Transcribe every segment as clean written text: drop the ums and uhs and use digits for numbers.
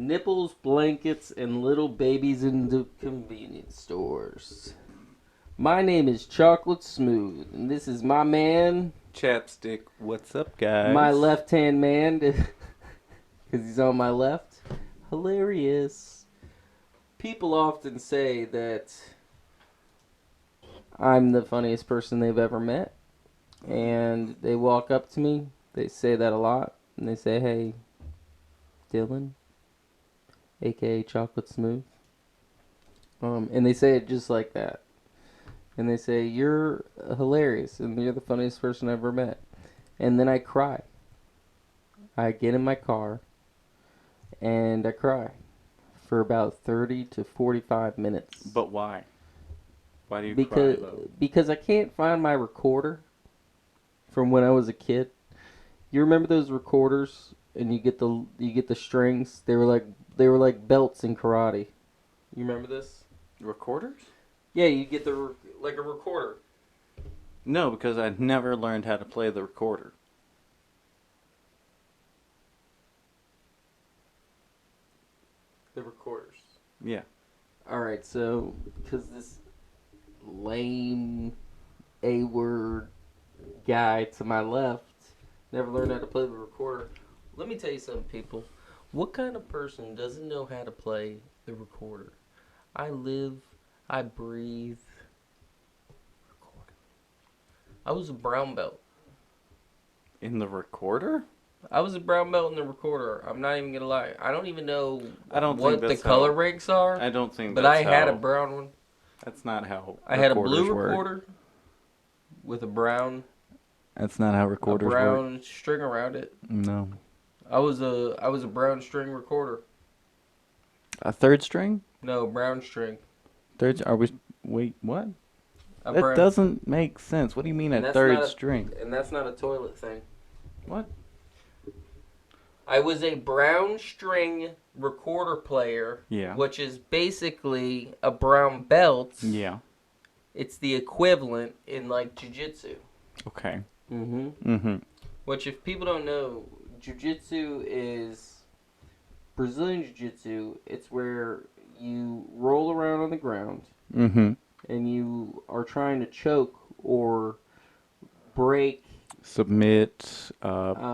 Nipples, blankets, and little babies in the convenience stores. My name is Chocolate Smooth, and this is my man, Chappsticc, what's up, guys? my left-hand man, because he's on my left. Hilarious. People often say that I'm the funniest person they've ever met, and they walk up to me, they say that a lot, and they say, "Hey, Dylan, aka Chocolate Smooth," and they say it just like that. And they say, "You're hilarious, and you're the funniest person I've ever met." And then I cry. I get in my car, and I cry for about 30 to 45 minutes. But why? Why do you because, cry, though? Because I can't find my recorder from when I was a kid. You remember those recorders, and you get the strings? They were like belts in karate. You remember this? Recorders? Yeah, you get like a recorder. No, because I never learned how to play the recorder. The recorders. Yeah. Alright, so, because this lame A-word guy to my left never learned how to play the recorder. Let me tell you something, people. What kind of person doesn't know how to play the recorder? I live, I breathe recording. I was a brown belt. In the recorder? I was a brown belt in the recorder. I'm not even gonna lie. I don't even know I don't what think the that's color how, ranks are. I don't think But that's I had how, a brown one. That's not how I had a recorders blue work. recorder with a brown That's not how recorders work. string around it. No. I was a brown string recorder. A third string? No, brown string. Are we... Wait, what? A That brown, doesn't make sense. What do you mean and a that's third not string? and that's not a toilet thing. What? I was a brown string recorder player, Yeah. which is basically a brown belt. Yeah. It's the equivalent in like jiu-jitsu. Okay. Mm-hmm. Mm-hmm. Which, if people don't know, jiu-jitsu is Brazilian jiu-jitsu. It's where you roll around on the ground Mm-hmm. and you are trying to choke or break. Submit,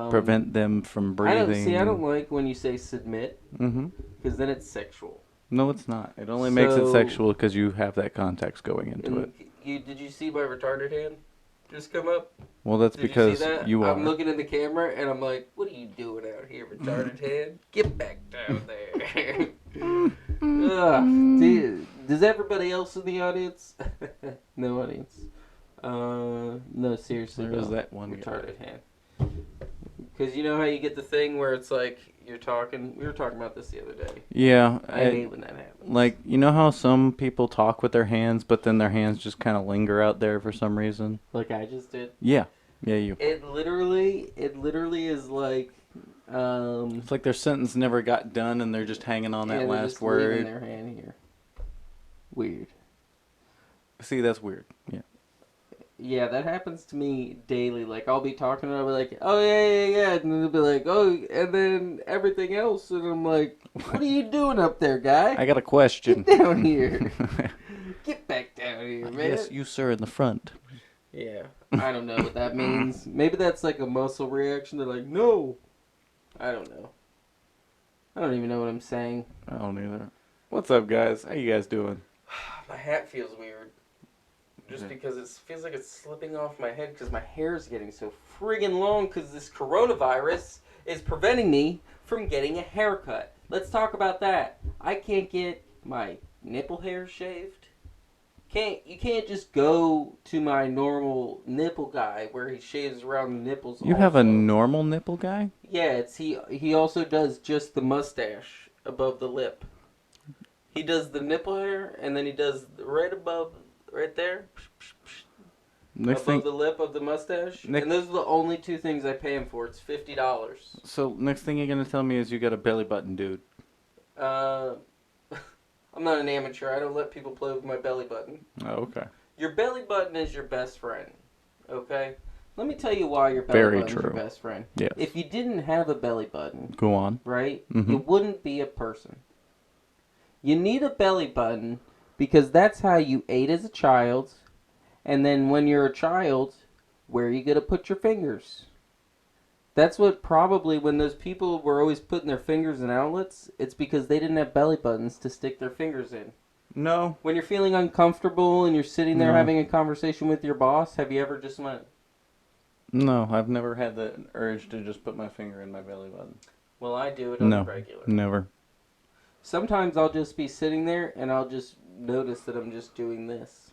prevent them from breathing. I don't like when you say submit, Mm-hmm. because then it's sexual. No, it's not. It only makes it So, sexual because you have that context going into it. Did you see my retarded hand just come up? Well, that's Did you see because that? you I'm are. looking in the camera and I'm like, "What are you doing out here, retarded hand? Get back down there." Ugh. Does everybody else in the audience? No audience. No, seriously, There was no. that one Retarded guy. hand. Because you know how you get the thing where it's like you're talking. We were talking about this the other day. Yeah, I hate when that happens. like, you know how some people talk with their hands, but then their hands just kind of linger out there for some reason? Like I just did. Yeah. Yeah, you. It literally is like. It's like their sentence never got done and they're just hanging on that they're last just leaving word. their hand here. Weird. See, that's weird. Yeah. Yeah, that happens to me daily. Like, I'll be talking and I'll be like, "Oh, yeah. And then they'll be like, "Oh," and then everything else. And I'm like, "What are you doing up there, guy? I got a question. Get down here. Get back down here, man." Yes, you, sir, in the front. Yeah. I don't know what that means. Maybe that's like a muscle reaction. They're like, "No." I don't know. I don't even know what I'm saying. I don't either. What's up, guys? How you guys doing? My hat feels weird. Just because it feels like it's slipping off my head because my hair is getting so friggin' long because this coronavirus is preventing me from getting a haircut. Let's talk about that. I can't get my nipple hair shaved. You can't just go to my normal nipple guy where he shaves around the nipples. You have a normal nipple guy? Yeah, he also does just the mustache above the lip. He does the nipple hair and then he does right above right there. Above the lip of the mustache. And those are the only two things I pay him for. It's $50. So next thing you're gonna tell me is you got a belly button, dude. I'm not an amateur. I don't let people play with my belly button. Oh, okay. Your belly button is your best friend. Okay? Let me tell you why your belly Very button's your true. best friend. Yes. If you didn't have a belly button, Go on. right, Mhm. you wouldn't be a person. You need a belly button because that's how you ate as a child, and then when you're a child, where are you going to put your fingers? That's what probably when those people were always putting their fingers in outlets, it's because they didn't have belly buttons to stick their fingers in. No. When you're feeling uncomfortable and you're sitting there No. having a conversation with your boss, have you ever just went, No, I've never had the urge to just put my finger in my belly button. well, I do it on the regular. Never. Sometimes I'll just be sitting there and I'll just notice that I'm just doing this.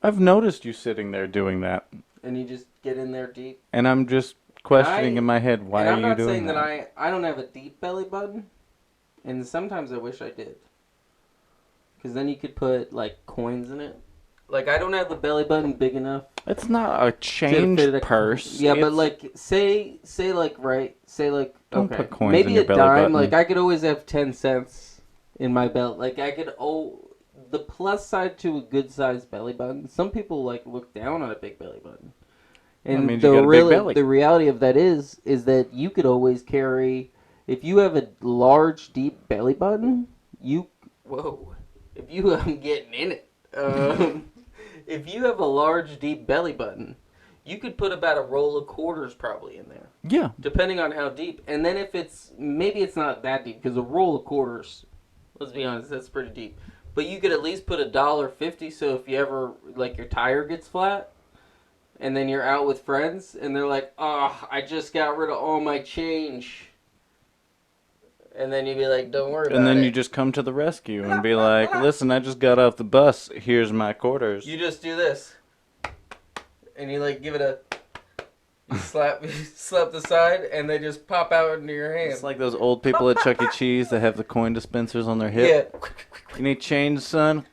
I've noticed you sitting there doing that, And you just get in there deep. and I'm just questioning in my head, why are I'm you not doing saying that? that I don't have a deep belly button, and sometimes I wish I did. Because then you could put, like, coins in it. Like, I don't have the belly button big enough. It's not a change purse. Yeah, but, It's- like, say, like, Don't okay, put coins maybe in your a belly dime. button. Like, I could always have 10 cents in my belt. Like, I could, the plus side to a good-sized belly button, some people, like, look down on a big belly button. And means you got a big belly. the reality of that is that you could always carry, if you have a large, deep belly button, if you, I'm getting in it. If you have a large, deep belly button, you could put about a roll of quarters probably in there, Yeah. depending on how deep. And then if maybe it's not that deep, because a roll of quarters, let's be honest, that's pretty deep. But you could at least put $1.50, so if you ever, like, your tire gets flat, and then you're out with friends, and they're like, "Oh, I just got rid of all my change." And then you'd be like, "Don't worry about it." And then you just come to the rescue and be like, listen, I just got off the bus. Here's my quarters. You just do this. And you, like, give it a... You slap the side, and they just pop out into your hand. It's like those old people at Chuck E. Cheese that have the coin dispensers on their hip. Yeah. You need change, son?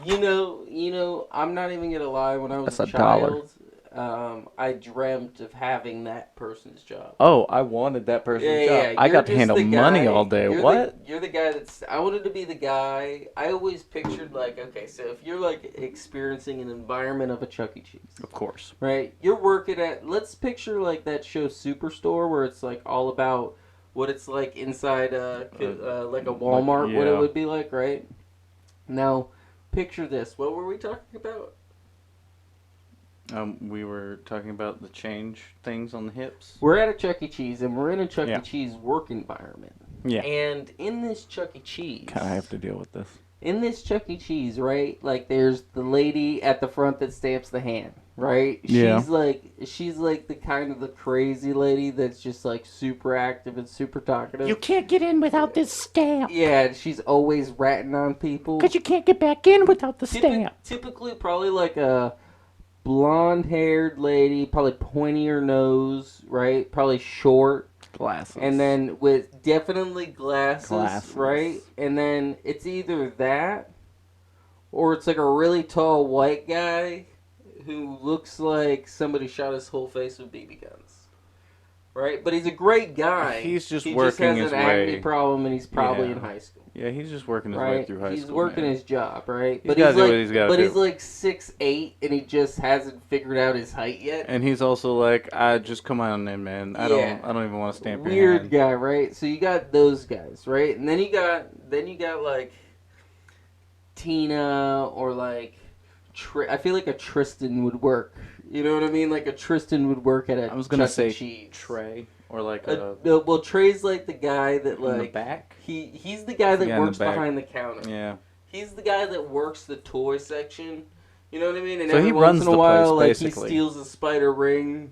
You know, I'm not even gonna lie. When I was That's a a dollar. child, I dreamt of having that person's job. Oh, I wanted that person's job. I You're got to just handle the money guy- all day. you're What? You're the guy that's... I wanted to be the guy... I always pictured, like, okay, so if you're, like, experiencing an environment of a Chuck E. Cheese, Of course. right? You're working at... Let's picture, like, that show Superstore, where it's, like, all about what it's like inside, like a Walmart, what it yeah. would be like, right? Now, picture this. What were we talking about? We were talking about the change things on the hips. We're at a Chuck E. Cheese, and we're in a Chuck Yeah. E. Cheese work environment. Yeah. And in this Chuck E. Cheese... Kind of have to deal with this. In this Chuck E. Cheese, right? Like, there's the lady at the front that stamps the hand, right? Yeah. She's like the kind of the crazy lady that's just, like, super active and super talkative. You can't get in without this stamp. Yeah, and she's always ratting on people. Because you can't get back in without the stamp. Typically, probably like a blonde-haired lady, probably pointier nose, right? Probably short. Glasses. And then with definitely glasses, right? Glasses. And then it's either that or it's like a really tall white guy who looks like somebody shot his whole face with BB guns. Right? But he's a great guy. He's just he working just his has an acne way. problem and he's probably Yeah. in high school. Yeah, he's just working his way Right? through high He's school. working man. his job, right? He's gotta do like what he's gotta but do. he's like 6'8" and he just hasn't figured out his height yet. And he's also like, I just come on in, man. I Yeah. don't even want to stamp your Weird hand. guy, right? So you got those guys, right? And then you got like Tina or like I feel like a Tristan would work. You know what I mean? Like a Tristan would work at a I was gonna Chuck E. say Cheese. Trey or like Well, Trey's like the guy that in the like back. he's the guy that guy in the works back. behind the counter. Yeah. He's the guy that works the toy section. You know what I mean? And So every he once runs in a the while, place, like he basically. steals a spider ring,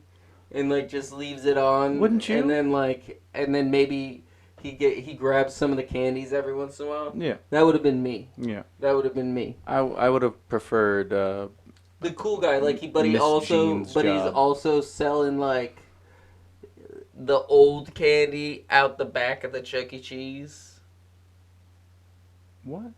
and like just leaves it on. Wouldn't you? And then maybe he grabs some of the candies every once in a while. Yeah. That would have been me. Yeah. That would have been me. I would have preferred The cool guy, like Miss Jean's he's job. also selling like the old candy out the back of the Chuck E. Cheese. what?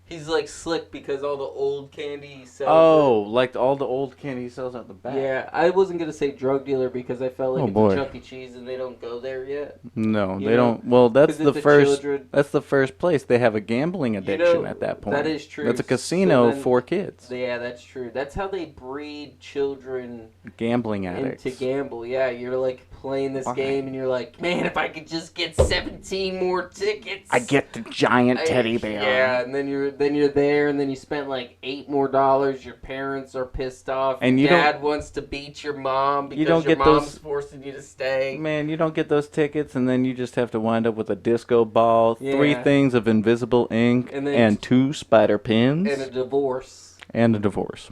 He's like slick because all the old candy he sells. Oh, like all the old candy he sells out the back. Yeah, I wasn't gonna say drug dealer because I felt like Oh, it's boy. a Chuck E. Cheese and they don't go there yet. No, You they know, don't. Well, that's 'cause the it's the first. children. That's the first place they have a gambling addiction at that point. That is true. That's a So casino then- for kids. Yeah, that's true. That's how they breed children Gambling addicts. into gamble. Yeah, you're like playing this Why? game and you're like, man, if I could just get 17 more tickets, I get the giant teddy bear. Yeah, and then you're there, and then you spent like $8 more. Your parents are pissed off. And you Dad wants to beat your mom because You don't your get mom's those- forcing you to stay. Man, you don't get those tickets, and then you just have to wind up with a disco ball, 3 Yeah. things of invisible ink, And and, then 2 spider pins, And a divorce. and a divorce.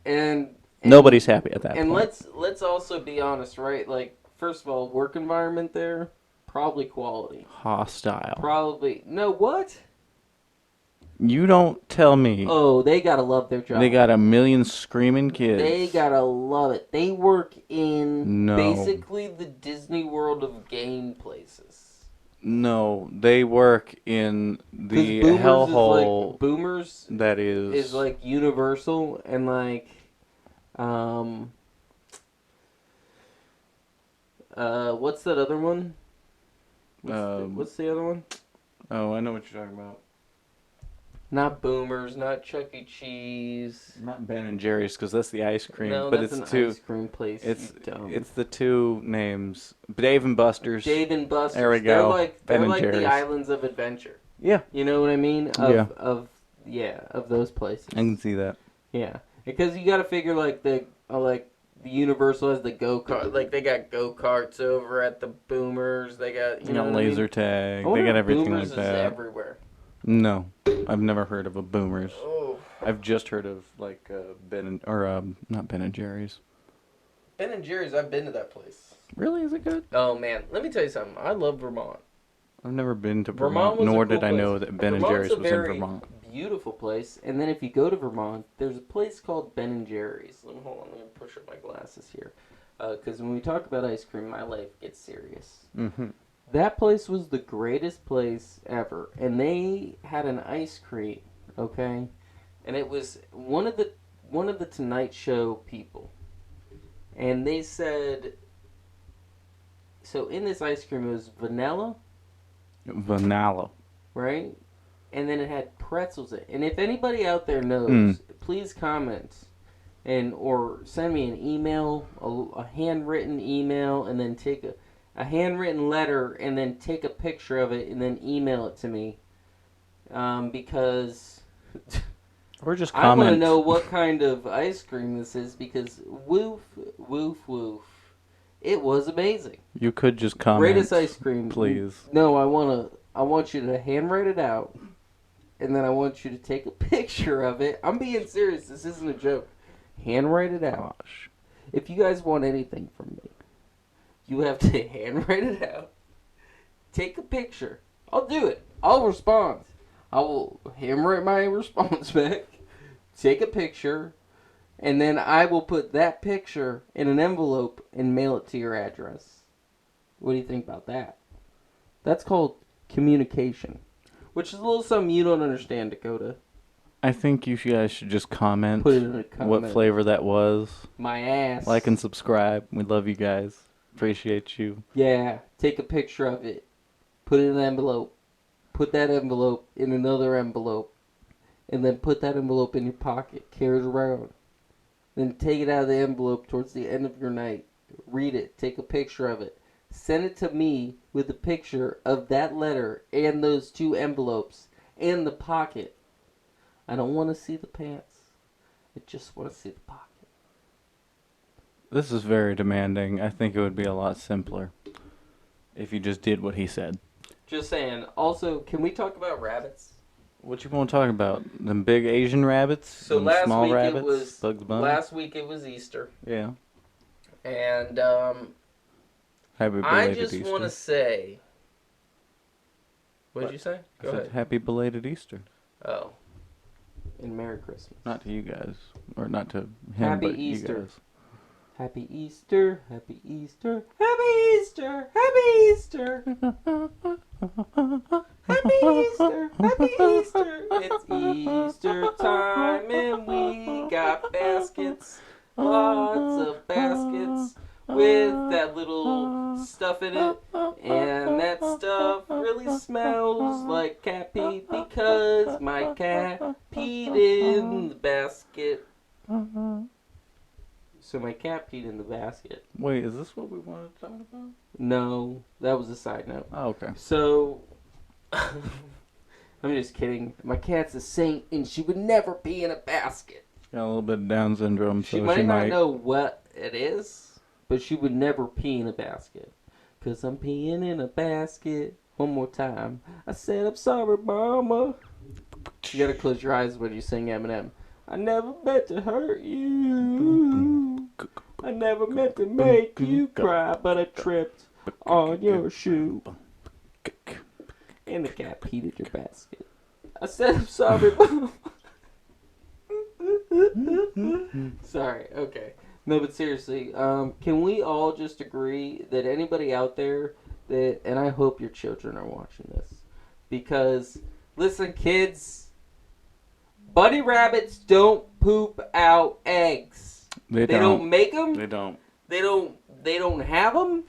And Nobody's happy at that And point. let's also be honest, right? Like, first of all, work environment there, probably quality. Hostile. Probably no what? You don't tell me. Oh, they gotta love their job. They got a million screaming kids. They gotta love it. They work in No. basically the Disney World of game places. No, they work in 'Cause the Boomers hellhole Boomers that is like Universal and like, what's that other one? What's the other one? Oh, I know what you're talking about. Not Boomers, not Chuck E. Cheese. Not Ben and Jerry's, because that's the ice cream. No, but that's it's an two. ice cream place. It's you dumb. it's the 2 names. Dave and Buster's. Dave and Buster's. There we They're go. like Ben and the Jerry's. islands of adventure. Yeah, You know what I mean? Yeah. Of those places. I can see that. Yeah, because you got to figure like the Universal has the go-kart, like they got go-karts over at the Boomers. They got You got laser tag. I wonder They got if everything Boomers like is that. everywhere. No, I've never heard of a Boomers. Oh, I've just heard of like not Ben and Jerry's. Ben and Jerry's. I've been to that place. Really, is it good? Oh man, let me tell you something. I love Vermont. I've never been to Vermont Vermont, was a nor cool did I place. know that Ben and Vermont's Jerry's a was in very Vermont. Beautiful place. And then if you go to Vermont, there's a place called Ben and Jerry's. Hold on, let me push up my glasses here. Because when we talk about ice cream, my life gets serious. Mm-hmm. That place was the greatest place ever. And they had an ice cream, okay? And it was one of the Tonight Show people. And they said, so in this ice cream it was vanilla, Vanilla. right? And then it had pretzels in it. And if anybody out there knows, please comment and or send me an email, a handwritten email, and then take a handwritten letter and then take a picture of it and then email it to me. Because Or just I want to comment. know what kind of ice cream this is because woof, woof, woof. It was amazing. You could just comment. Greatest ice cream. please. No, I want you to handwrite it out, and then I want you to take a picture of it. I'm being serious. This isn't a joke. Handwrite it out. Gosh. If you guys want anything from me, you have to handwrite it out. Take a picture. I'll do it. I'll respond. I will handwrite my response back. Take a picture. And then I will put that picture in an envelope and mail it to your address. What do you think about that? That's called communication. Which is a little something you don't understand, Dakota. I think you guys should just comment Put it in a comment. what flavor that was. My ass. Like and subscribe. We love you guys. Appreciate you. Yeah. Take a picture of it. Put it in an envelope. Put that envelope in another envelope. And then put that envelope in your pocket. Carry it around. Then take it out of the envelope towards the end of your night. Read it. Take a picture of it. Send it to me with a picture of that letter and those 2 envelopes and the pocket. I don't want to see the pants. I just want to see the pocket. This is very demanding. I think it would be a lot simpler if you just did what he said. Just saying. Also, can we talk about rabbits? What you want to talk about? Them big Asian rabbits? So Them last small week rabbits? it was Bugs Bunny? Easter, Yeah. and Happy I belated just Easter. want to say. What did you say? I Go said ahead. happy belated Easter. Oh. And Merry Christmas. Not to you guys. Or not to him, Happy but Easter. you guys. Happy Easter, Happy Easter, Happy Easter, Happy Easter. Happy Easter, Happy Easter. It's Easter time and we got baskets. Lots of baskets with that little stuff in it. And that stuff really smells like cat pee because my cat peed in the basket. So my cat peed in the basket. Wait, is this what we wanted to talk about? No, that was a side note. Oh, okay. So, I'm just kidding. My cat's a saint, and she would never pee in a basket. Got a little bit of Down syndrome, so She might not know what it is, but she would never pee in a basket. 'Cause I'm peeing in a basket. One more time. I said, I'm sorry, mama. You gotta close your eyes when you sing Eminem. I never meant to hurt you. I never meant to make you cry, but I tripped on your shoe. And the cat peed in your basket. I said, I'm sorry, mama. Sorry, okay. No, but seriously, can we all just agree that anybody out there that, and I hope your children are watching this, because, listen, kids, bunny rabbits don't poop out eggs. They don't make them. They don't. They don't have them.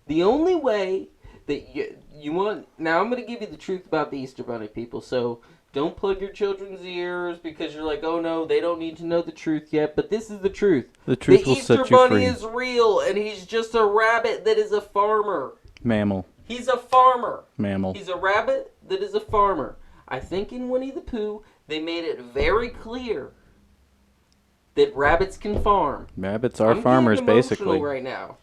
The only way that you want, now I'm going to give you the truth about the Easter Bunny, people, so don't plug your children's ears because you're like, oh no, they don't need to know the truth yet. But this is the truth. The truth the will Easter set you Bunny free. is real, and he's just a rabbit that is a farmer. Mammal. He's a farmer. Mammal. He's a rabbit that is a farmer. I think in Winnie the Pooh, they made it very clear that rabbits can farm. Rabbits are I'm farmers, getting emotional basically. right now.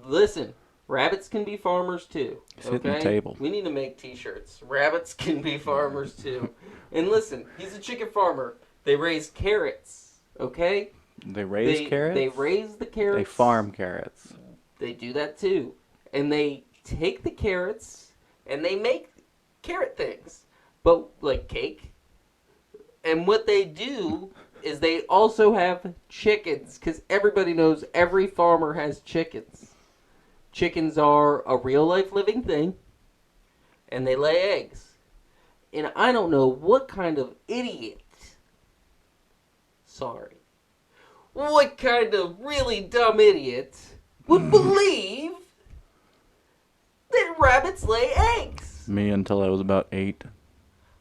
Listen, rabbits can be farmers too. He's hitting the table. We need to make t-shirts. Rabbits can be farmers too. And listen, he's a chicken farmer. They raise carrots, okay? They raise carrots? They raise the carrots. They farm carrots. They do that too. And they take the carrots and they make carrot things. But like cake. And what they do is they also have chickens, because everybody knows every farmer has chickens. Chickens are a real-life living thing, and they lay eggs. And I don't know what kind of idiot, what kind of really dumb idiot would believe that rabbits lay eggs? Me until I was about 8.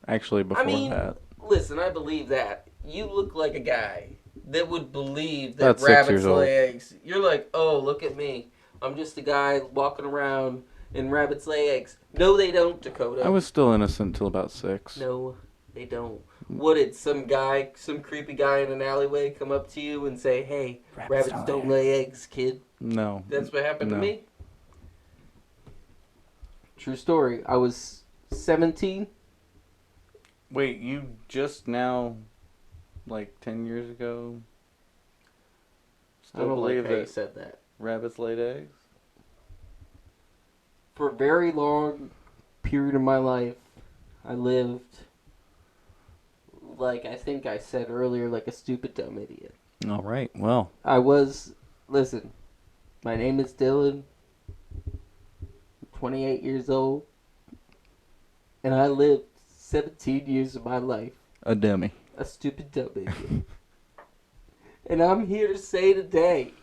Actually, before that. Listen, I believe that. You look like a guy that would believe that About 6 rabbits years old. lay eggs. You're like, oh, look at me. I'm just a guy walking around and rabbits lay eggs. No, they don't, Dakota. I was still innocent till about 6. No, they don't. What did some creepy guy in an alleyway come up to you and say, hey, rabbits don't lay eggs, kid? No. That's what happened to No. me? True story. I was 17. Wait, you just now, like 10 years ago, I don't believe like how you that said that. rabbits laid eggs? For a very long period of my life, I lived, like I think I said earlier, like a stupid, dumb idiot. All right, well. Listen, my name is Dylan. I'm 28 years old. And I lived 17 years of my life A dummy. a stupid, dumb idiot. And I'm here to say today,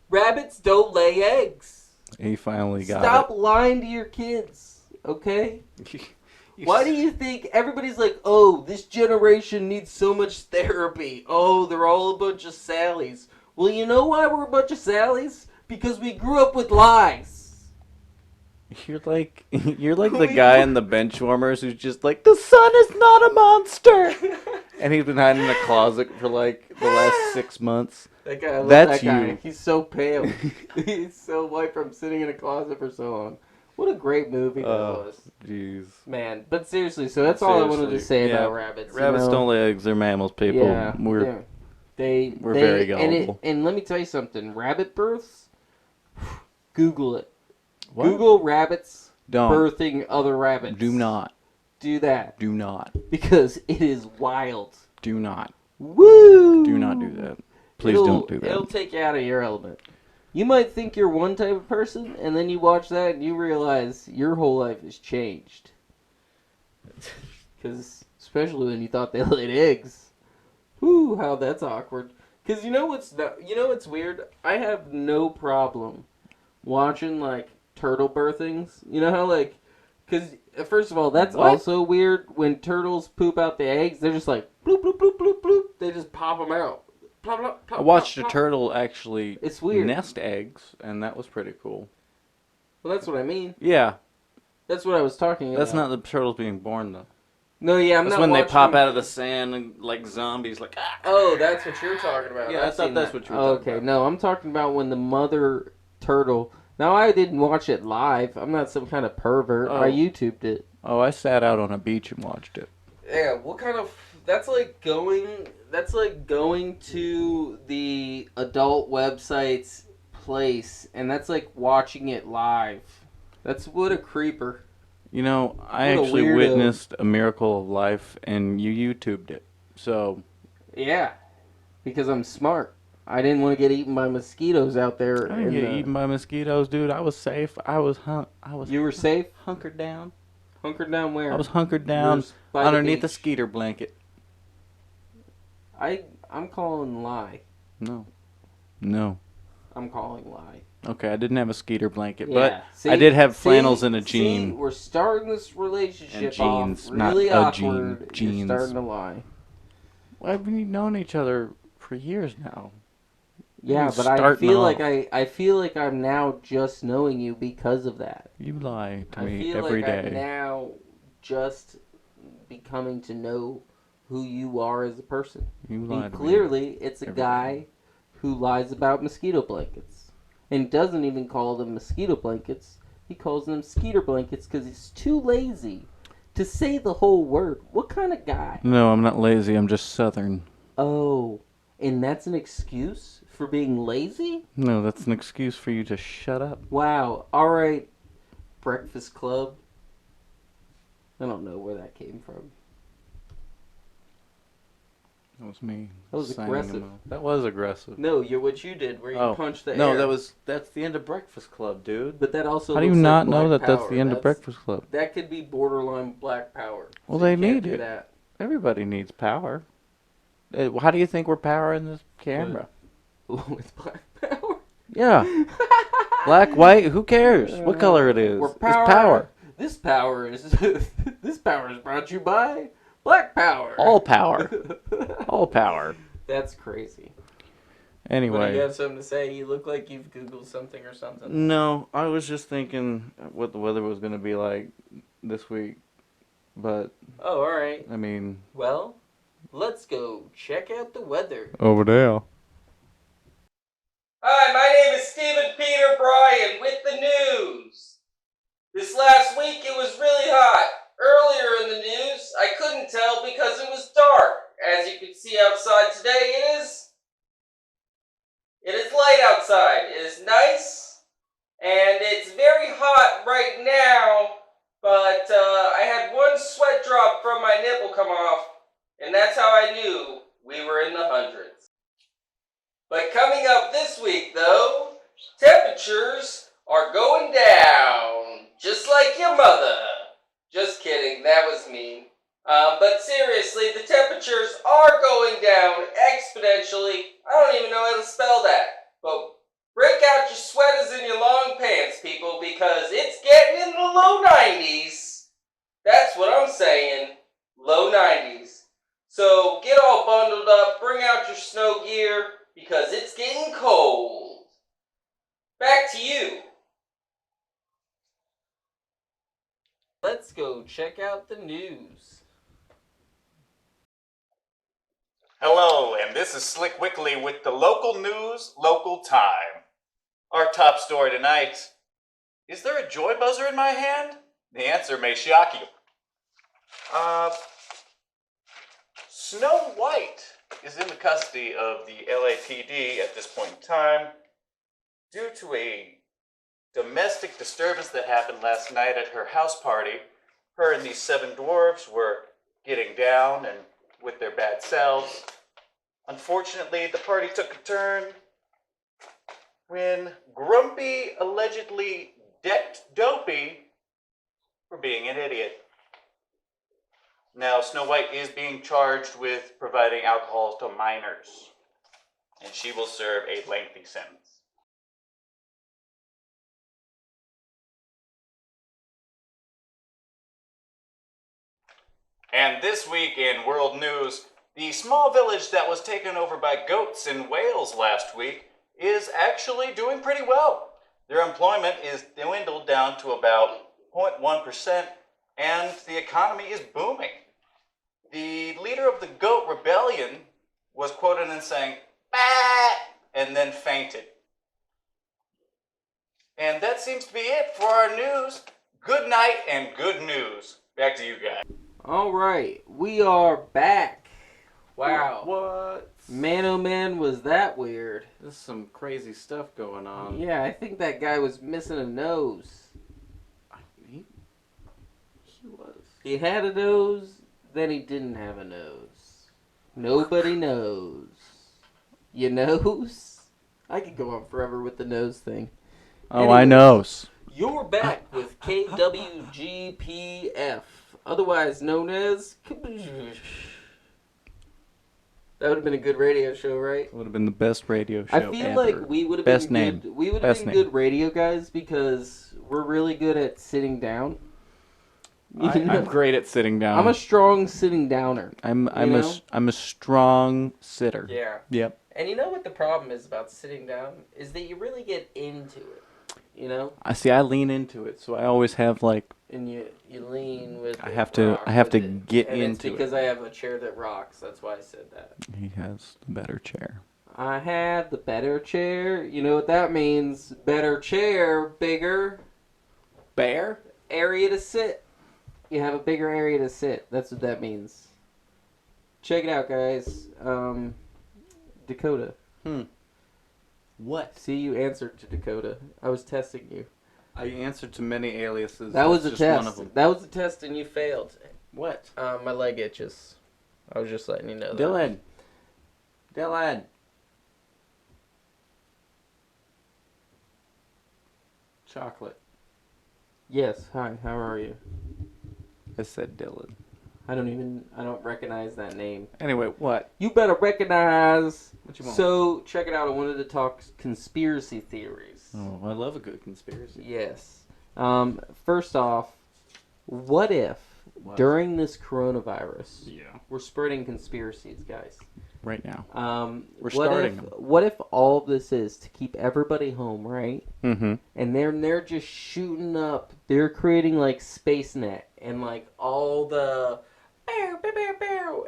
rabbits don't lay eggs. He finally got Stop lying to your kids, okay? it. Why do you think everybody's like, oh, this generation needs so much therapy. Oh, they're all a bunch of Sallys. Well, you know why we're a bunch of Sallys? Because we grew up with lies. You're like the guy in the bench warmers who's just like, the sun is not a monster. And he's been hiding in a closet for like the last 6 months. That guy, I love That's that guy. you. He's so pale. He's so white from sitting in a closet for so long. What a great movie that was. Jeez. Man, but seriously, so that's all I wanted to say about rabbits. Rabbits don't lay eggs, they're mammals, people. Yeah, We're and very gullible. and let me tell you something. Rabbit births, Google it. What? Google rabbits Don't. birthing other rabbits. Do not. Do that. Do not. Because it is wild. Do not. Woo! Do not do that. Please don't do that. It'll take you out of your element. You might think you're one type of person, and then you watch that and you realize your whole life has changed. Because, especially when you thought they laid eggs. Whew, how that's awkward. Because you know what's weird? I have no problem watching, like, turtle birthings. You know how, like, because, first of all, that's also weird. When turtles poop out the eggs, they're just like, bloop, bloop, bloop, bloop, bloop. They just pop them out. Plop, plop, plop, I watched plop, a plop. turtle actually It's weird. nest eggs, and that was pretty cool. Well, that's what I mean. Yeah. That's what I was talking about. That's not the turtles being born, though. No, yeah, I'm That's not when they watching... pop out of the sand and, like zombies, like, ah! Oh, that's what you're talking about. Yeah, I thought that's what you were talking Okay, about. no, I'm talking about when the mother turtle... Now, I didn't watch it live. I'm not some kind of pervert. Oh. I YouTubed it. Oh, I sat out on a beach and watched it. Yeah, what kind of... That's like going to the adult website's place, and that's like watching it live. That's what a creeper. You know, I What a actually weirdo. witnessed a miracle of life, and you YouTubed it. So, Yeah, because I'm smart. I didn't want to get eaten by mosquitoes out there. I didn't get eaten by mosquitoes, dude. I was safe. I was You were safe? hunkered down. Hunkered down where? I was hunkered down By the underneath a beach. skeeter blanket. I'm calling lie. No. I'm calling lie. Okay, I didn't have a skeeter blanket, Yeah. but See, I did have flannels see, and a jean. See, we're starting this relationship And jeans, off really not a awkward. jean, jeans. You're starting to lie. Well, we've known each other for years now. Yeah, You're but I starting feel off. like I feel like I'm now just knowing you because of that. You lie to I me feel every like I'm day. now just becoming to know who you are as a person. You lie And to clearly, it's a every guy who lies about mosquito blankets. And doesn't even call them mosquito blankets. He calls them skeeter blankets because he's too lazy to say the whole word. What kind of guy? me. No, I'm not lazy. I'm just Southern. Oh, and that's an excuse for being lazy? No, that's an excuse for you to shut up. Wow. All right, Breakfast Club. I don't know where that came from. That was me. That was signing aggressive. them out. That was aggressive. No, you're what you did, where you punched the air. No, that's the end of Breakfast Club, dude. But that also. How do you looks not like know black that that's power. the end of Breakfast Club? That could be borderline black power. Well, So they you can't need do it. that. Everybody needs power. How do you think we're powering this camera? With black power. Yeah. Black, white, who cares? What color it is? We're It's power. This power is this power is brought to you by Black Power. All power. All power. That's crazy. But you Anyway. have something to say? You look like you've Googled something or something. No, I was just thinking what the weather was going to be like this week. But, Oh, all right. I mean... Well, let's go check out the weather. Over there. Hi, my name is Stephen Peter Bryan with the news. This last week it was really hot. Earlier in the news, I couldn't tell because it was dark. As you can see outside today, it is light outside. It is nice, and it's very hot right now, but I had one sweat drop from my nipple come off, and that's how I knew we were in the hundreds. But coming up this week, though, temperatures are going down, just like your mother. Just kidding, that was mean. But seriously, the temperatures are going down exponentially. I don't even know how to spell that. But break out your sweaters and your long pants, people, because it's getting in the low 90s. That's what I'm saying, low 90s. So get all bundled up, bring out your snow gear, because it's getting cold. Back to you. Let's go check out the news. Hello, and this is Slick Wickley with the local news, local time. Our top story tonight. Is there a joy buzzer in my hand? The answer may shock you. Snow White is in the custody of the LAPD at this point in time due to a domestic disturbance that happened last night at her house party. Her and these 7 dwarves were getting down and with their bad selves. Unfortunately, the party took a turn when Grumpy allegedly decked Dopey for being an idiot. Now, Snow White is being charged with providing alcohol to minors, and she will serve a lengthy sentence. And this week in world news, the small village that was taken over by goats in Wales last week is actually doing pretty well. Their employment is dwindled down to about 0.1%, and the economy is booming. The leader of the goat rebellion was quoted in saying, "Bah!" and then fainted. And that seems to be it for our news. Good night and good news. Back to you guys. All right, we are back. Wow. What? Man, oh man, was that weird. There's some crazy stuff going on. Yeah, I think that guy was missing a nose. He was. He had a nose, then he didn't have a nose. Nobody knows. You knows? I could go on forever with the nose thing. Oh, I knows. You're back with KWGPF, otherwise known as... That would have been a good radio show, right? It would have been the best radio show I feel ever. like we would have Best been name. good. We would Best have been name. good radio guys because we're really good at sitting down. I'm great at sitting down. I'm a strong sitting downer. I'm know? a strong sitter. Yeah. Yep. And you know what the problem is about sitting down is that you really get into it. You know, I see. I lean into it, so I always have like. and you lean with. I it, have to. rock I have with to it. get And it's into because it. I have a chair that rocks. That's why I said that. He has the better chair. I have the better chair. You know what that means? Better chair, bigger Bear. area to sit. You have a bigger area to sit. That's what that means. Check it out, guys. Dakota. What? See, you answered to Dakota. I was testing you. I answered to many aliases. That was a That's just test. One of them. That was a test, and you failed. What? My leg itches. I was just letting you know that. Dylan. Chocolate. Yes. Hi. How are you? I said Dylan. I don't recognize that name. Anyway, what? You better recognize. What you want? So, check it out. I wanted to talk conspiracy theories. Oh, I love a good conspiracy. Yes. First off, what if during this coronavirus, we're spreading conspiracies, guys? Right now. We're starting them. What if all of this is to keep everybody home, right? Mm-hmm. And they're just shooting up. They're creating like SpaceNet and like all the,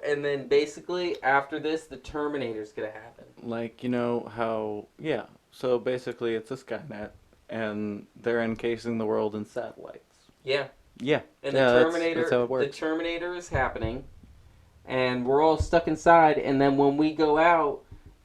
and then basically after this, the Terminator's gonna happen. Like, you know how, yeah. So basically it's a Skynet, and they're encasing the world in satellites. Yeah. Yeah. And Yeah, the Terminator, that's how it works. the Terminator is happening, and we're all stuck inside. And then when we go out,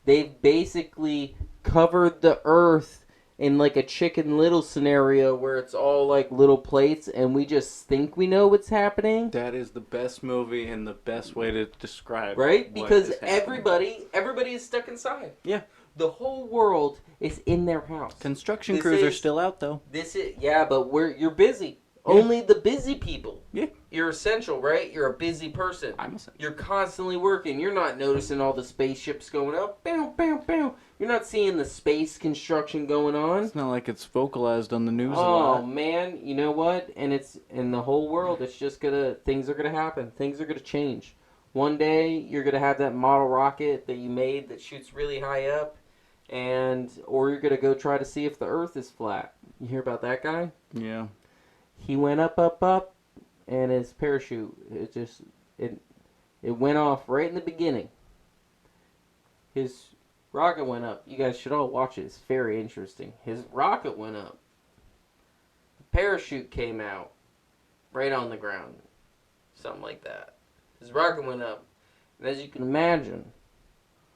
they've basically covered the Earth in like a Chicken Little scenario where it's all like little plates, and we just think we know what's happening. That is the best movie and the best way to describe Right? what Because is happening. everybody is stuck inside. Yeah. The whole world is in their house. Construction This crews are is- still out though. But you're busy. Yeah. Only the busy people. Yeah. You're essential, right? You're a busy person. I'm essential. You're constantly working. You're not noticing all the spaceships going up. Bow, bow, bow. You're not seeing the space construction going on. It's not like it's vocalized on the news a Oh lot. man, you know what? And it's in the whole world. It's just things are gonna happen. Things are gonna change. One day you're gonna have that model rocket that you made that shoots really high up, or you're gonna go try to see if the Earth is flat. You hear about that guy? Yeah. He went up, and his parachute it went off right in the beginning. His rocket went up. You guys should all watch it. It's very interesting. His rocket went up. The parachute came out right on the ground. Something like that. His rocket went up. And as you can imagine,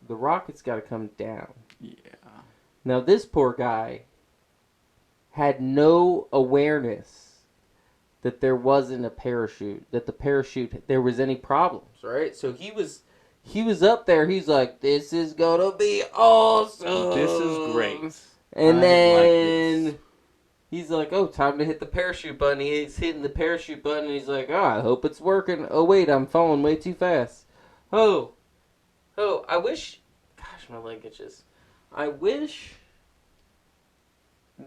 the rocket's got to come down. Yeah. Now this poor guy had no awareness that there wasn't a parachute, that there was any problems, right? So he he was up there. He's like, "This is gonna be awesome. This is great. And I then like this. he's like, "Oh, time to hit the parachute button." He's hitting the parachute button. And he's like, "Oh, I hope it's working. Oh wait, I'm falling way too fast. Oh, I wish. Gosh, my leg itches. I wish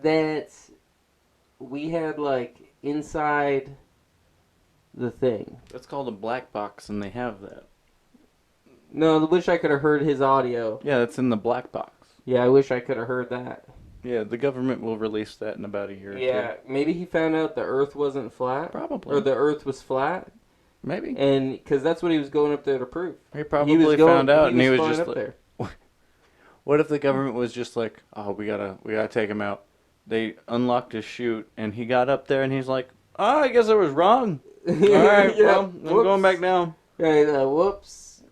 that we had like inside the thing. That's called a black box, and they have that. No, I wish I could have heard his audio. Yeah, that's in the black box. Yeah, I wish I could have heard that. Yeah, the government will release that in about a year or Yeah, two. maybe he found out the Earth wasn't flat, Probably. or the Earth was flat, Maybe. and because that's what he was going up there to prove. He probably found out, and he was flying just up like, there. what if the government was just like, oh, we gotta take him out. They unlocked his chute, and he got up there, and he's like, oh, I guess I was wrong. All right, Yeah, well, I'm going back down. Yeah, whoops,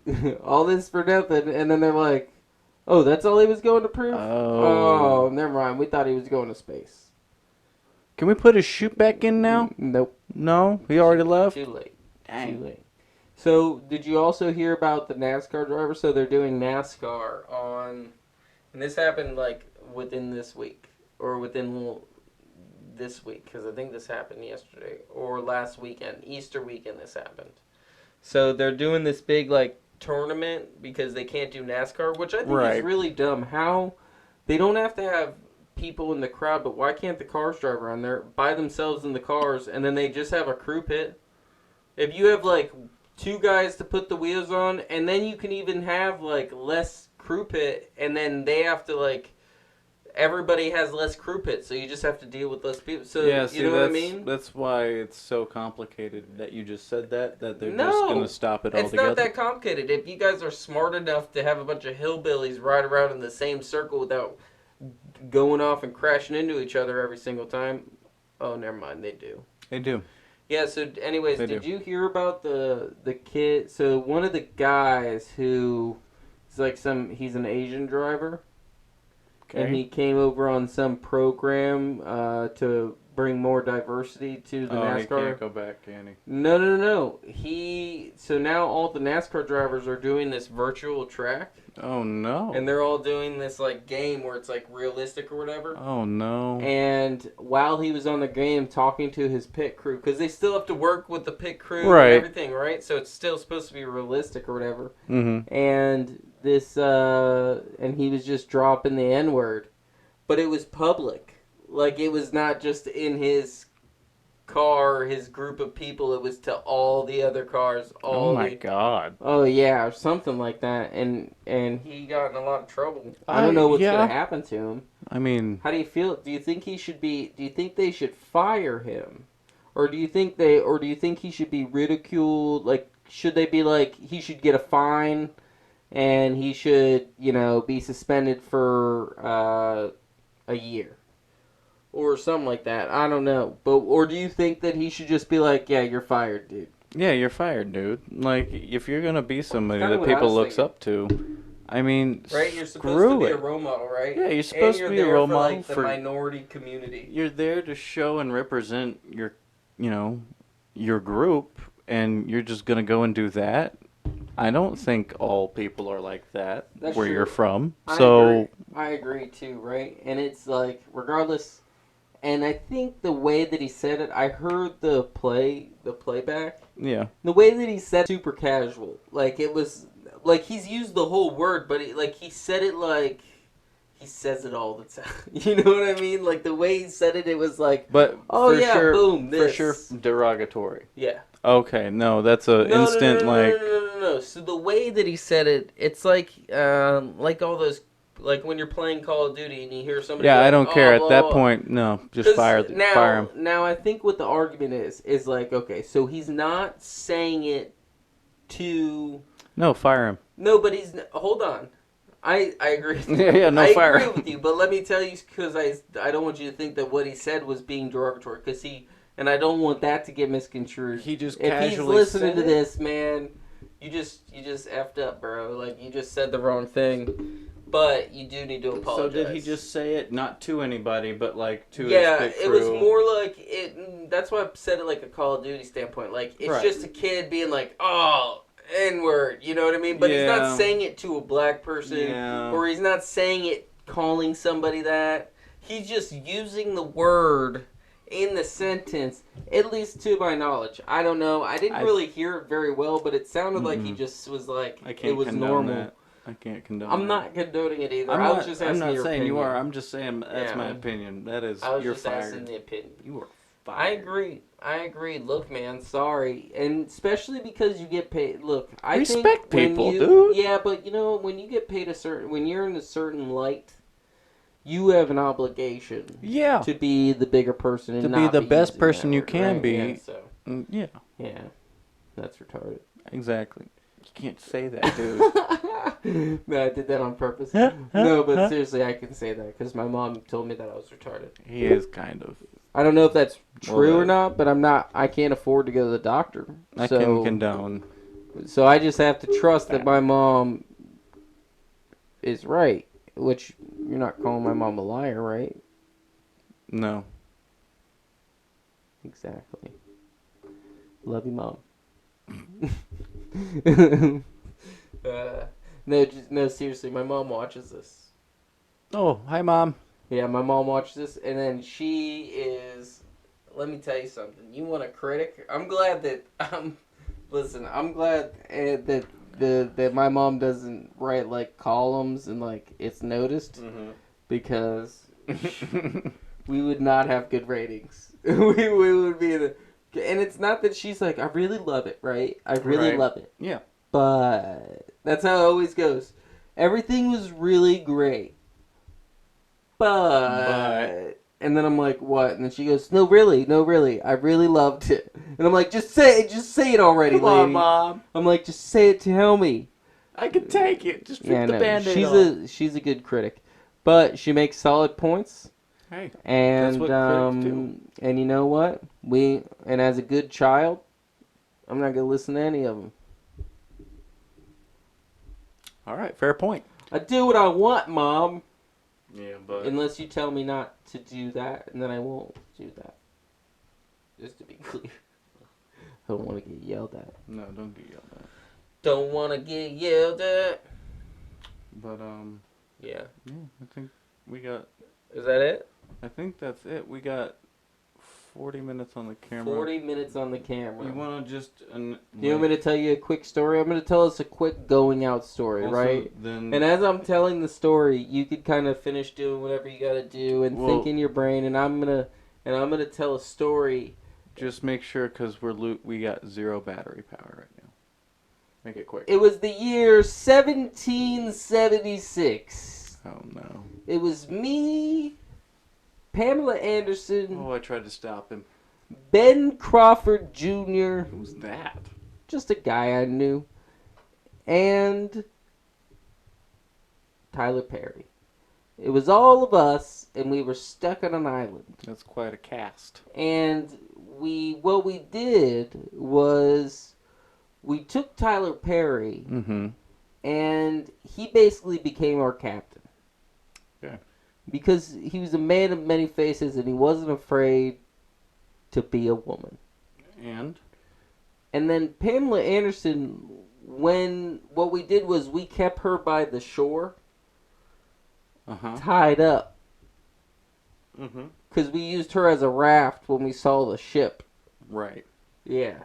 all this for nothing, and then they're like, oh, that's all he was going to prove? Oh. Never mind. We thought he was going to space. Can we put his chute back in now? Nope. No, he already left. Too late. Dang. Too late. So, did you also hear about the NASCAR driver? So they're doing NASCAR on, and this happened like within this week or within this week because I think this happened yesterday or last weekend, Easter weekend. This happened. So they're doing this big like tournament because they can't do NASCAR, which I think Right. is really dumb. How they don't have to have people in the crowd, but why can't the cars drive around there by themselves in the cars and then they just have a crew pit? If you have like two guys to put the wheels on, and then you can even have like less crew pit, and then they have to like everybody has less crew pit, so you just have to deal with less people. So Yeah, see, you know what I mean? that's why it's so complicated that you just said that they're just No, going to stop it It's altogether. not that complicated. If you guys are smart enough to have a bunch of hillbillies ride around in the same circle without going off and crashing into each other every single time, oh, never mind, they do. They do. Yeah, so anyways, They did do. you hear about the kid? So one of the guys who is like he's an Asian driver, and he came over on some program to bring more diversity to the NASCAR. He can't go back, can he? No. So now all the NASCAR drivers are doing this virtual track, Oh, no. and they're all doing this like game where it's like realistic or whatever. Oh, no. And while he was on the game talking to his pit crew, because they still have to work with the pit crew Right. and everything, right? So it's still supposed to be realistic or whatever. Mm-hmm. And and he was just dropping the N-word. But it was public. Like, it was not just in his car, his group of people. It was to all the other cars. Oh, my God. Oh, yeah, or something like that. And he got in a lot of trouble. I don't know what's yeah. going to happen to him. I mean, How do you feel? Do you think they should fire him? Or do you think he should be ridiculed? Like, should they be like, he should get a fine and he should, be suspended for a year? Or something like that. I don't know. Or do you think that he should just be like, yeah, you're fired, dude? yeah, you're fired, dude. Like, if you're going to be somebody Kinda that what I people was looks thinking. up to, I mean, Right? You're supposed screw to be it. a role model, right? Yeah, you're supposed to be a role model like, the for minority community. You're there to show and represent your group, and you're just gonna go and do that. I don't think all people are like that That's where true. you're from. I agree too, right? And it's like, regardless, and I think the way that he said it, I heard the playback. Yeah, The way that he said it, super casual. Like, it was, like, he's used the whole word, but he said it like he says it all the time. You know what I mean? Like, the way he said it, it was like, but oh for yeah, sure, boom, this. for sure derogatory. Yeah. Okay, no, that's a No, instant like. No. So the way that he said it, it's like all those, like when you're playing Call of Duty and you hear somebody. Yeah, like, I don't care blah, at that blah. point. No, just fire him. Now I think what the argument is like, okay, so he's not saying it to. No, fire him. No, but hold on. I agree with you. Yeah, no, I fire agree him. with you, but let me tell you, because I don't want you to think that what he said was being derogatory, and I don't want that to get misconstrued. He just If he's casually listening said to it? this, man, you just effed up, bro. Like, you just said the wrong thing, but you do need to apologize. So did he just say it not to anybody, but like to Yeah, his pit it was crew? more like it. That's why I said it like a Call of Duty standpoint. Like, it's Right. just a kid being like, "Oh, N-word, you know what I mean? But he's Yeah. not saying it to a black person, Yeah. or he's not saying it calling somebody that. He's just using the word in the sentence, at least to my knowledge. I don't know. I didn't really hear it very well, but it sounded like he just was like, I can't it was condone normal. that. I can't condone I'm that. not condoning it either. I'm I was not, just I'm asking not your saying opinion. you are. I'm just saying that's Yeah. my opinion. That is, I was you're just fired. asking the opinion. You are I fired. agree. I agree. Look, man, sorry, and especially because you get paid. Look, I Respect think when people, you, dude. Yeah, but you know when you get paid when you're in a certain light, you have an obligation. Yeah. To be the bigger person and To be not the best using person that you word, can right? be. Yeah, so Yeah. yeah, that's retarded. Exactly. You can't say that, dude. No, I did that on purpose. No, but seriously, I can say that because my mom told me that I was retarded. He is kind of. I don't know if that's true or Well, not, but I'm not. I can't afford to go to the doctor. I So, can condone. So I just have to trust that my mom is right. Which you're not calling my mom a liar, right? No. Exactly. Love you, mom. No, seriously, my mom watches this. Oh, hi, Mom. Yeah, my mom watches this, and then she is. Let me tell you something. You want a critic? I'm glad that Listen, I'm glad that my mom doesn't write like columns and like it's noticed because we would not have good ratings. we would be the. And it's not that she's like, I really love it, right? I really Right. love it. Yeah. But that's how it always goes. Everything was really great. But and then I'm like, what? And then she goes, no, really, I really loved it. And I'm like, just say it already, Come on, lady. Mom. I'm like, just say it to tell me. I can take it. Just rip the no, Band-Aid off. she's a good critic, but she makes solid points. Hey, And that's what critics do. And you know what? And as a good child, I'm not gonna listen to any of them. All right, fair point. I do what I want, Mom. Yeah, but Unless you tell me not to do that, and then I won't do that. Just to be clear. I don't want to get yelled at. no, don't get yelled at. Don't want to get yelled at. But Yeah. yeah, I think we got. Is that it? I think that's it. We got 40 minutes on the camera. 40 minutes on the camera. You want to just? Do you want me to tell you a quick story? I'm going to tell us a quick going out story, also, right? Then And as I'm telling the story, you could kind of finish doing whatever you got to do and think in your brain. And I'm gonna tell a story. just make sure, because we got 0 battery power right now. Make it quick. It was the year 1776. Oh no. It was me, Pamela Anderson, Oh, I tried to stop him. Ben Crawford Jr., Who's that? just a guy I knew, and Tyler Perry. It was all of us, and we were stuck on an island. That's quite a cast. And what we did was we took Tyler Perry, Mm-hmm. and he basically became our captain. Okay. Because he was a man of many faces, and he wasn't afraid to be a woman. And then Pamela Anderson, what we did was we kept her by the shore, tied up. Mm-hmm. Because we used her as a raft when we saw the ship. Right. Yeah.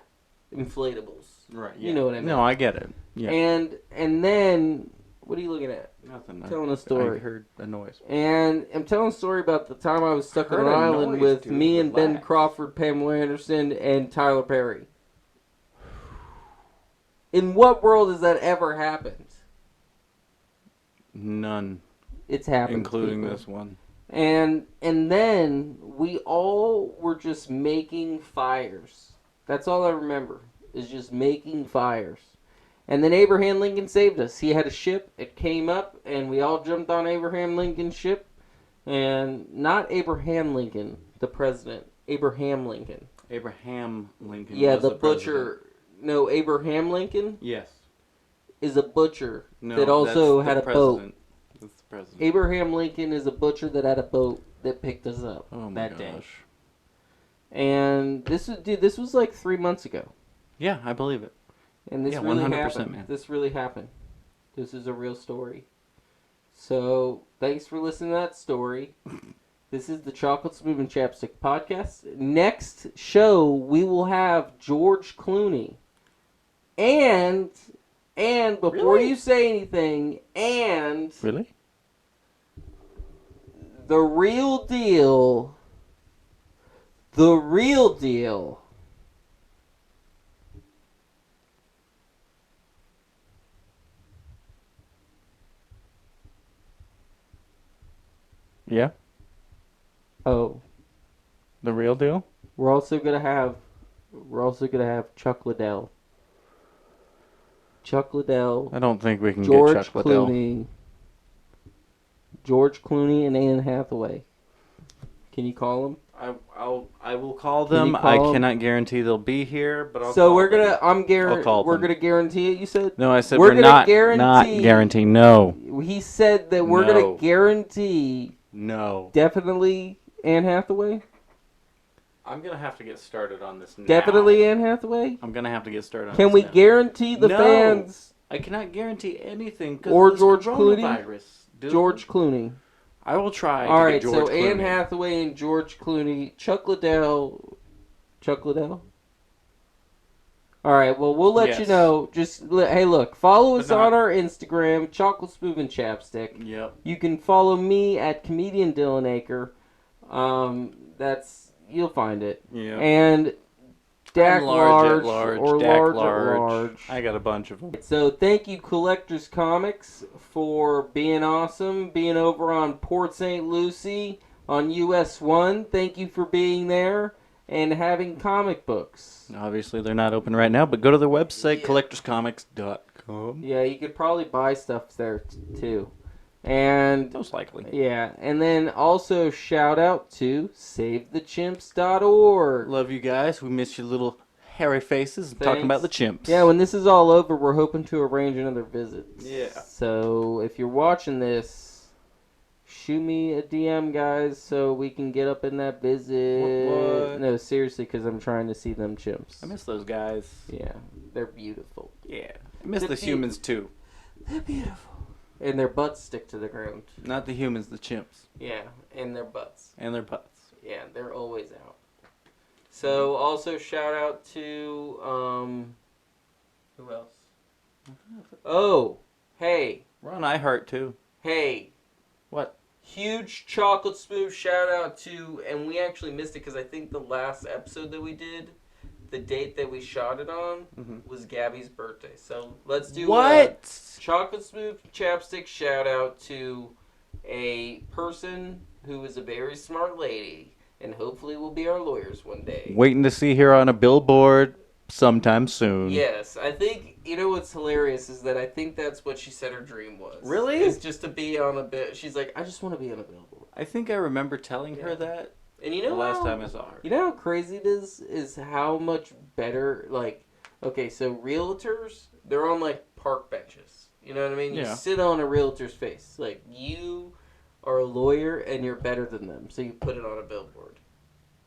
Inflatables. Right. You know what I mean. No, I get it. Yeah. And then, what are you looking at? Nothing. Telling a story. I heard a noise. And I'm telling a story about the time I was stuck on Heard an a island noise, with dude. me and Ben Relax. Crawford, Pamela Anderson, and Tyler Perry. In what world has that ever happened? None, It's happened. including people. this one. And then we all were just making fires. That's all I remember, is just making fires. And then Abraham Lincoln saved us. He had a ship, it came up, and we all jumped on Abraham Lincoln's ship. And not Abraham Lincoln, the president. Abraham Lincoln. Abraham Lincoln. Yeah, was the president. butcher. No, Abraham Lincoln Yes. is a butcher No, that also that's had the a boat. president. That's the president. Abraham Lincoln is a butcher that had a boat that picked us up Oh my that gosh. day. And this was like 3 months ago. Yeah, I believe it. And this Yeah, really 100%, happened. man. This really happened. This is a real story. So, thanks for listening to that story. This is the Chocolate Smoov and Chapstick podcast. Next show, we will have George Clooney. And before Really? you say anything, and Really? the real deal. The real deal. Yeah. Oh, The real deal? we're also gonna have Chuck Liddell. Chuck Liddell, I don't think we can George get Chuck Liddell. George Clooney, and Anne Hathaway. Can you call them? I will call Can you them. call I 'em? cannot guarantee they'll be here, but I'll So call we're them. gonna I'll call we're them. gonna guarantee it. You said No, I said we're we're gonna not guarantee. No. He said that we're No. gonna guarantee No. definitely Anne Hathaway. I'm going to have to get started on this now. Definitely Anne Hathaway. I'm going to have to get started on Can this we now. guarantee the No. fans I cannot guarantee anything because or of this George Clooney? coronavirus. Dude. George Clooney. I will try All to right, get George so Clooney. Anne Hathaway and George Clooney, Chuck Liddell. Chuck Liddell. All right, well we'll let you Yes. know. Hey, look, follow us But not- on our Instagram, Chocolate Smoov and Chapstick. Yep. You can follow me at comedian Dylan Aker. You'll find it. Yep. And Dak I'm large Large at large. or Dak large large. at large. I got a bunch of them. So thank you, Collectors Comics, for being awesome, being over on Port St. Lucie on US 1. Thank you for being there and having comic books. Obviously, they're not open right now, but go to their website, Yeah. collectorscomics.com. Yeah, you could probably buy stuff there too. And Most likely. yeah, and then also shout out to SaveTheChimps.org. Love you guys. We miss your little hairy faces. I'm Thanks. talking about the chimps. Yeah, when this is all over, we're hoping to arrange another visit. Yeah. So if you're watching this, shoot me a DM, guys, so we can get up in that visit. What? No, seriously, because I'm trying to see them chimps. I miss those guys. Yeah, they're beautiful. Yeah. I miss The the pe- humans too. They're beautiful. And their butts stick to the ground. Not the humans, the chimps. Yeah, and their butts. And their butts. Yeah, they're always out. So also shout out to who else? Oh, hey, We're on Iheart too. hey. What? Huge Chocolate Smoov shout out to, and we actually missed it because I think the last episode that we did, the date that we shot it on was Gabby's birthday. So let's do Chocolate Smoov Chapstick shout out to a person who is a very smart lady and hopefully will be our lawyers one day. Waiting to see her on a billboard sometime soon. Yes, I think, you know what's hilarious is that I think that's what she said her dream was. Really? Is just to be on a bit. She's like, I just want to be on a billboard. I think I remember telling her that And you know the last how- time I saw her. You know how crazy it is how much better, like, okay, so realtors, they're on, like, park benches. You know what I mean? You Yeah. sit on a realtor's face. Like, you are a lawyer and you're better than them, so you put it on a billboard.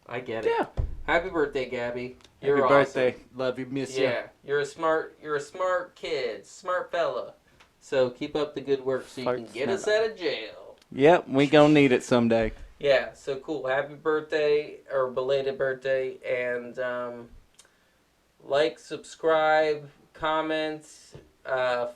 I get it. Yeah. Happy birthday, Gabby. You're Happy awesome. birthday. Love you. Miss you. Yeah, you're a smart kid, smart fella. So keep up the good work so you can Farts get not us out of jail. Yep, we gonna need it someday. Yeah, so cool. Happy birthday, or belated birthday, and like, subscribe, comment,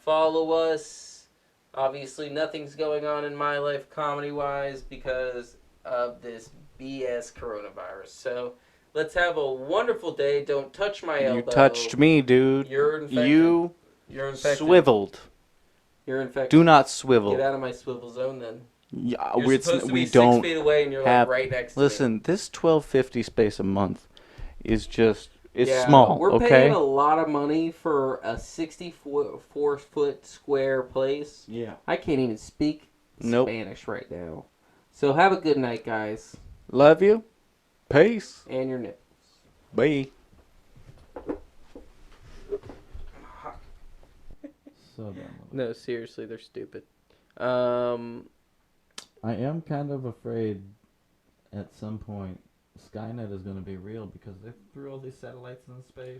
follow us. Obviously, nothing's going on in my life comedy-wise because of this BS coronavirus. So let's have a wonderful day. Don't touch my elbow. You touched me, dude. You're infected. You You're infected. swiveled. You're infected. Do not swivel. Get out of my swivel zone then. Yeah, You're it's, supposed to we be don't 6 feet away and you're have. like right next to Listen, me. this $12.50 space a month is just it's Yeah, small. We're okay. paying a lot of money for a 64-foot square place. Yeah. I can't even speak Nope. Spanish right now. So have a good night, guys. Love you. Peace. And your nipples. Bye. So dumb. No, seriously, they're stupid. I am kind of afraid at some point Skynet is going to be real because they threw all these satellites in space.